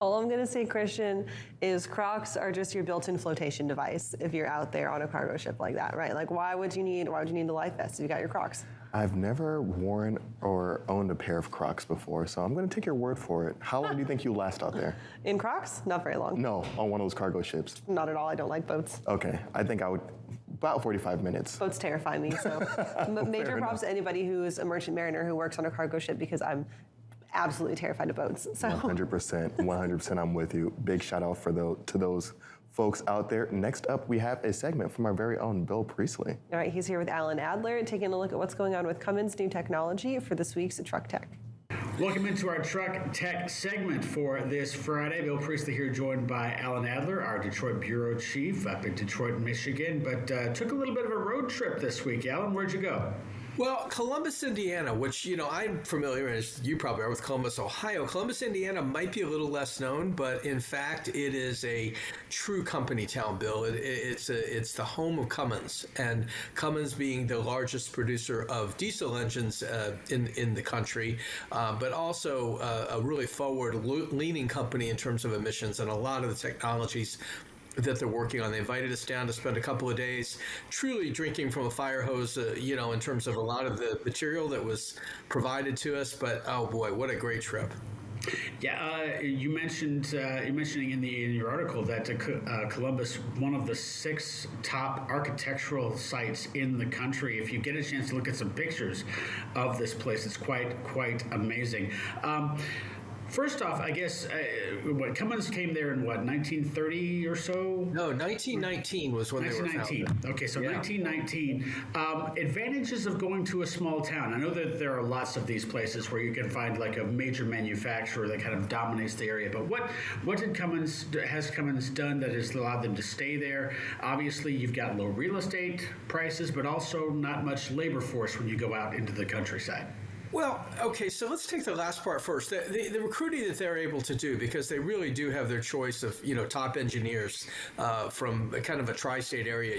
All I'm going to say, Christian, is Crocs are just your built-in flotation device if you're out there on a cargo ship like that, right? Like, why would you need the life vest if you got your Crocs? I've never worn or owned a pair of Crocs before, so I'm going to take your word for it. How long do you think you last out there? In Crocs? Not very long. No, on one of those cargo ships. Not at all. I don't like boats. Okay, I think I would about 45 minutes. Boats terrify me, so major props to anybody who is a merchant mariner who works on a cargo ship because I'm absolutely terrified of boats. So 100%, I'm with you. Big shout out to those folks out there. Next up, we have a segment from our very own Bill Priestley. All right, he's here with Alan Adler, taking a look at what's going on with Cummins' new technology for this week's Truck Tech. Welcome into our Truck Tech segment for this Friday. Bill Priestley here, joined by Alan Adler, our Detroit Bureau Chief up in Detroit, Michigan, but took a little bit of a road trip this week. Alan, where'd you go? Well, Columbus, Indiana, which, I'm familiar, as you probably are, with Columbus, Ohio. Columbus, Indiana might be a little less known, but in fact, it is a true company town, Bill. It's the home of Cummins, and Cummins being the largest producer of diesel engines in the country, but also a really forward-leaning company in terms of emissions and a lot of the technologies that they're working on. They invited us down to spend a couple of days truly drinking from a fire hose, in terms of a lot of the material that was provided to us. But, oh boy, what a great trip. Yeah, you're mentioning in your article that Columbus, one of the 6 top architectural sites in the country. If you get a chance to look at some pictures of this place, it's quite amazing. First off, I guess, Cummins came there in 1930 or so? No, 1919 was when they were founded. Okay, so yeah. 1919. Advantages of going to a small town. I know that there are lots of these places where you can find like a major manufacturer that kind of dominates the area. But what has Cummins done that has allowed them to stay there? Obviously, you've got low real estate prices, but also not much labor force when you go out into the countryside. Well, okay, so let's take the last part first. The recruiting that they're able to do, because they really do have their choice of, top engineers from kind of a tri-state area,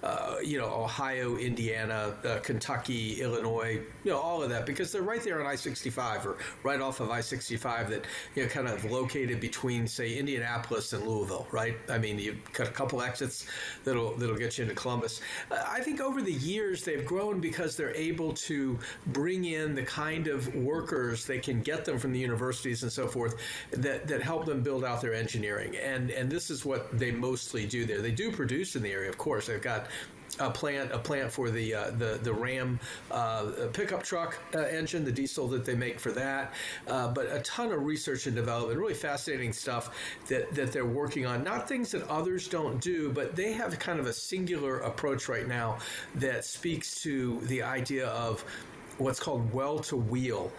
Ohio, Indiana, Kentucky, Illinois, all of that, because they're right there on I-65 or right off of I-65 that, kind of located between, say, Indianapolis and Louisville, right? I mean, you've got a couple exits that'll get you into Columbus. I think over the years they've grown because they're able to bring in the kind of workers they can get them from the universities and so forth that help them build out their engineering. And this is what they mostly do there. They do produce in the area, of course. They've got a plant for the Ram pickup truck engine, the diesel that they make for that, but a ton of research and development, really fascinating stuff that they're working on. Not things that others don't do, but they have kind of a singular approach right now that speaks to the idea of what's called well-to-wheel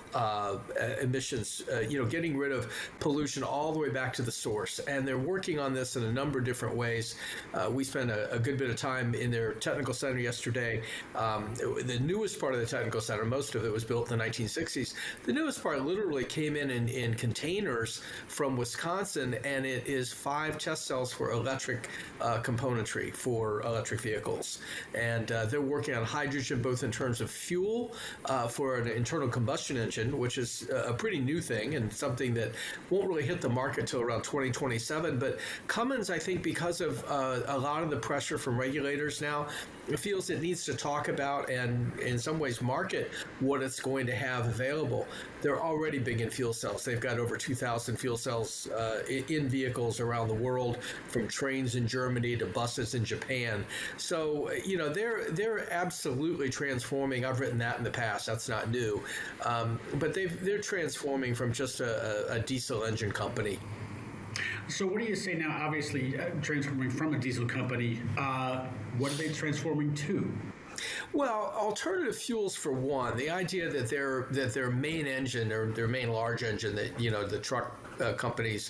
emissions, getting rid of pollution all the way back to the source. And they're working on this in a number of different ways. We spent a good bit of time in their technical center yesterday. The newest part of the technical center, most of it was built in the 1960s. The newest part literally came in containers from Wisconsin, and it is 5 test cells for electric componentry for electric vehicles. And they're working on hydrogen, both in terms of fuel, for an internal combustion engine, which is a pretty new thing and something that won't really hit the market until around 2027. But Cummins, I think, because of a lot of the pressure from regulators now, feels it needs to talk about and in some ways market what it's going to have available. They're already big in fuel cells. They've got over 2,000 fuel cells in vehicles around the world, from trains in Germany to buses in Japan. So, they're absolutely transforming. I've written that in the past. That's not new. But they're transforming from just a diesel engine company. So what do you say now? Obviously, transforming from a diesel company, what are they transforming to? Well, alternative fuels for one. The idea that their main engine or their main large engine that the truck companies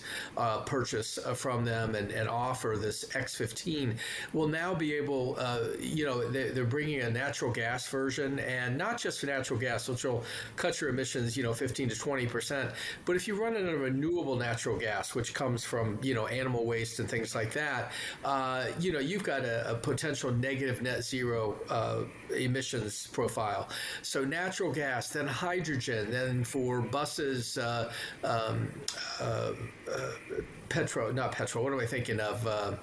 purchase from them and offer this X15 will now be able. They're bringing a natural gas version, and not just for natural gas, which will cut your emissions 15 to 20%. But if you run it on a renewable natural gas, which comes from animal waste and things like that, you've got a potential negative net zero emissions profile. So natural gas, then hydrogen, then for buses, not petrol. What am I thinking of?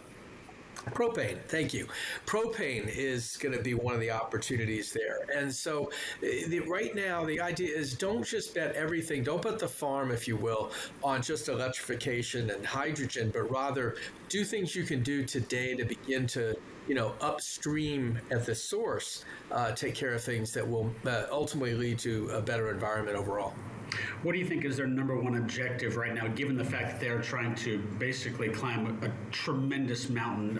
Propane, thank you. Propane is going to be one of the opportunities there. And so right now, the idea is don't just bet everything, don't bet the farm, if you will, on just electrification and hydrogen, but rather do things you can do today to begin to upstream at the source, take care of things that will ultimately lead to a better environment overall. What do you think is their number one objective right now, given the fact that they're trying to basically climb a tremendous mountain?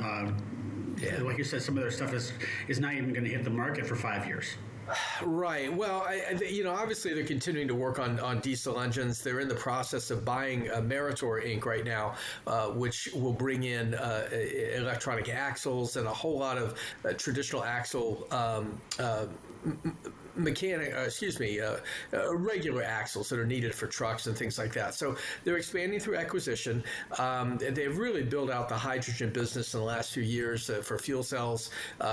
Like you said, some of their stuff is not even going to hit the market for 5 years. Right. Well, obviously they're continuing to work on diesel engines. They're in the process of buying Meritor Inc. right now, which will bring in electronic axles and a whole lot of traditional axle regular axles that are needed for trucks and things like that. So they're expanding through acquisition. They've really built out the hydrogen business in the last few years for fuel cells.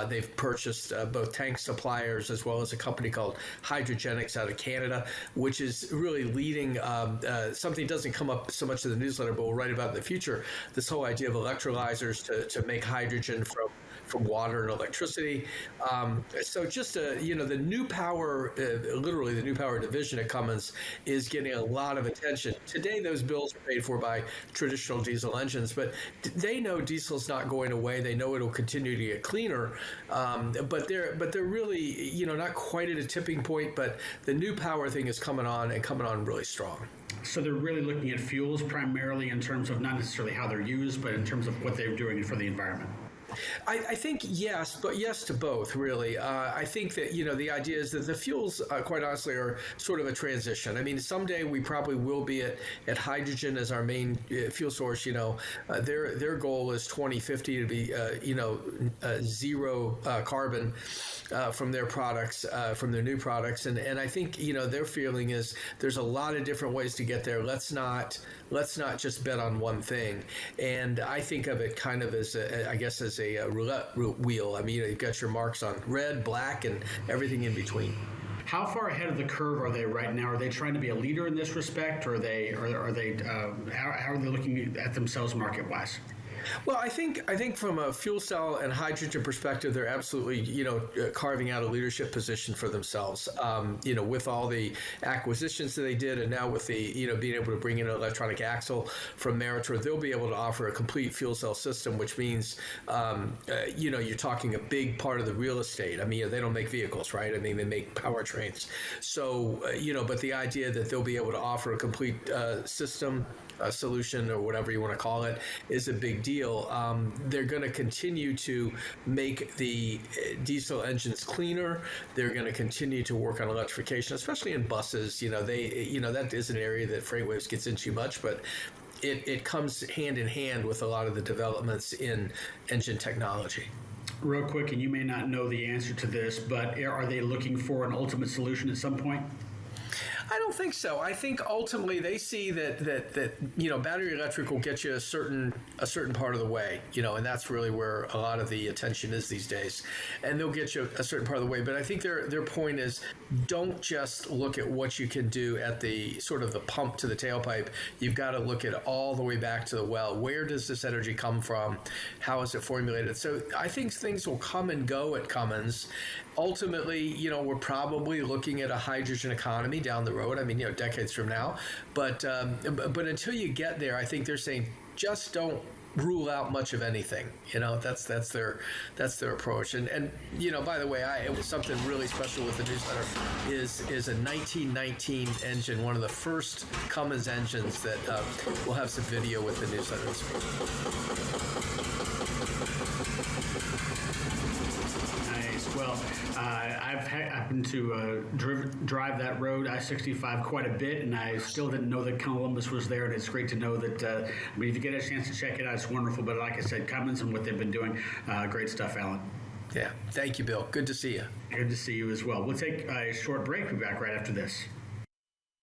They've purchased both tank suppliers as well as a company called Hydrogenics out of Canada, which is really leading something that doesn't come up so much in the newsletter, but we'll write about in the future, this whole idea of electrolyzers to make hydrogen from water and electricity. So just, the new power, literally the new power division at Cummins is getting a lot of attention. Today, those bills are paid for by traditional diesel engines, but they know diesel's not going away. They know it'll continue to get cleaner, but they're really, not quite at a tipping point, but the new power thing is coming on really strong. So they're really looking at fuels primarily in terms of not necessarily how they're used, but in terms of what they're doing for the environment. I think yes, but yes to both, really. I think that, the idea is that the fuels, quite honestly, are sort of a transition. I mean, someday we probably will be at hydrogen as our main fuel source. Their goal is 2050 to be, zero carbon from their products, from their new products. And I think, their feeling is there's a lot of different ways to get there. Let's not just bet on one thing. And I think of it kind of as a roulette wheel. I mean, you've got your marks on red, black, and everything in between. How far ahead of the curve are they right now? Are they trying to be a leader in this respect, or how are they looking at themselves market-wise? Well, I think from a fuel cell and hydrogen perspective, they're absolutely, carving out a leadership position for themselves. With all the acquisitions that they did, and now with the, being able to bring in an electronic axle from Meritor, they'll be able to offer a complete fuel cell system, which means, you're talking a big part of the real estate. I mean, they don't make vehicles, right? I mean, they make powertrains. So, but the idea that they'll be able to offer a complete system, a solution, or whatever you want to call it, is a big deal. They're going to continue to make the diesel engines cleaner. They're going to continue to work on electrification, especially in buses. That is an area that FreightWaves gets into much, but it comes hand in hand with a lot of the developments in engine technology. Real quick, and you may not know the answer to this, but are they looking for an ultimate solution at some point? I don't think so. I think ultimately they see that battery electric will get you a certain part of the way, and that's really where a lot of the attention is these days. And they'll get you a certain part of the way. But I think their point is, don't just look at what you can do at the sort of the pump to the tailpipe. You've got to look at all the way back to the well. Where does this energy come from? How is it formulated? So I think things will come and go at Cummins. Ultimately, we're probably looking at a hydrogen economy down the road. I mean, decades from now. But until you get there, I think they're saying just don't rule out much of anything. That's their approach. And by the way, it was something really special with the newsletter is a 1919 engine, one of the first Cummins engines that we'll have some video with the newsletter this week. Well, I've happened to drive that road, I-65, quite a bit, and I still didn't know that Columbus was there, and it's great to know that, if you get a chance to check it out, it's wonderful. But like I said, Cummins and what they've been doing, great stuff, Alan. Yeah, thank you, Bill. Good to see you. Good to see you as well. We'll take a short break. We'll be back right after this.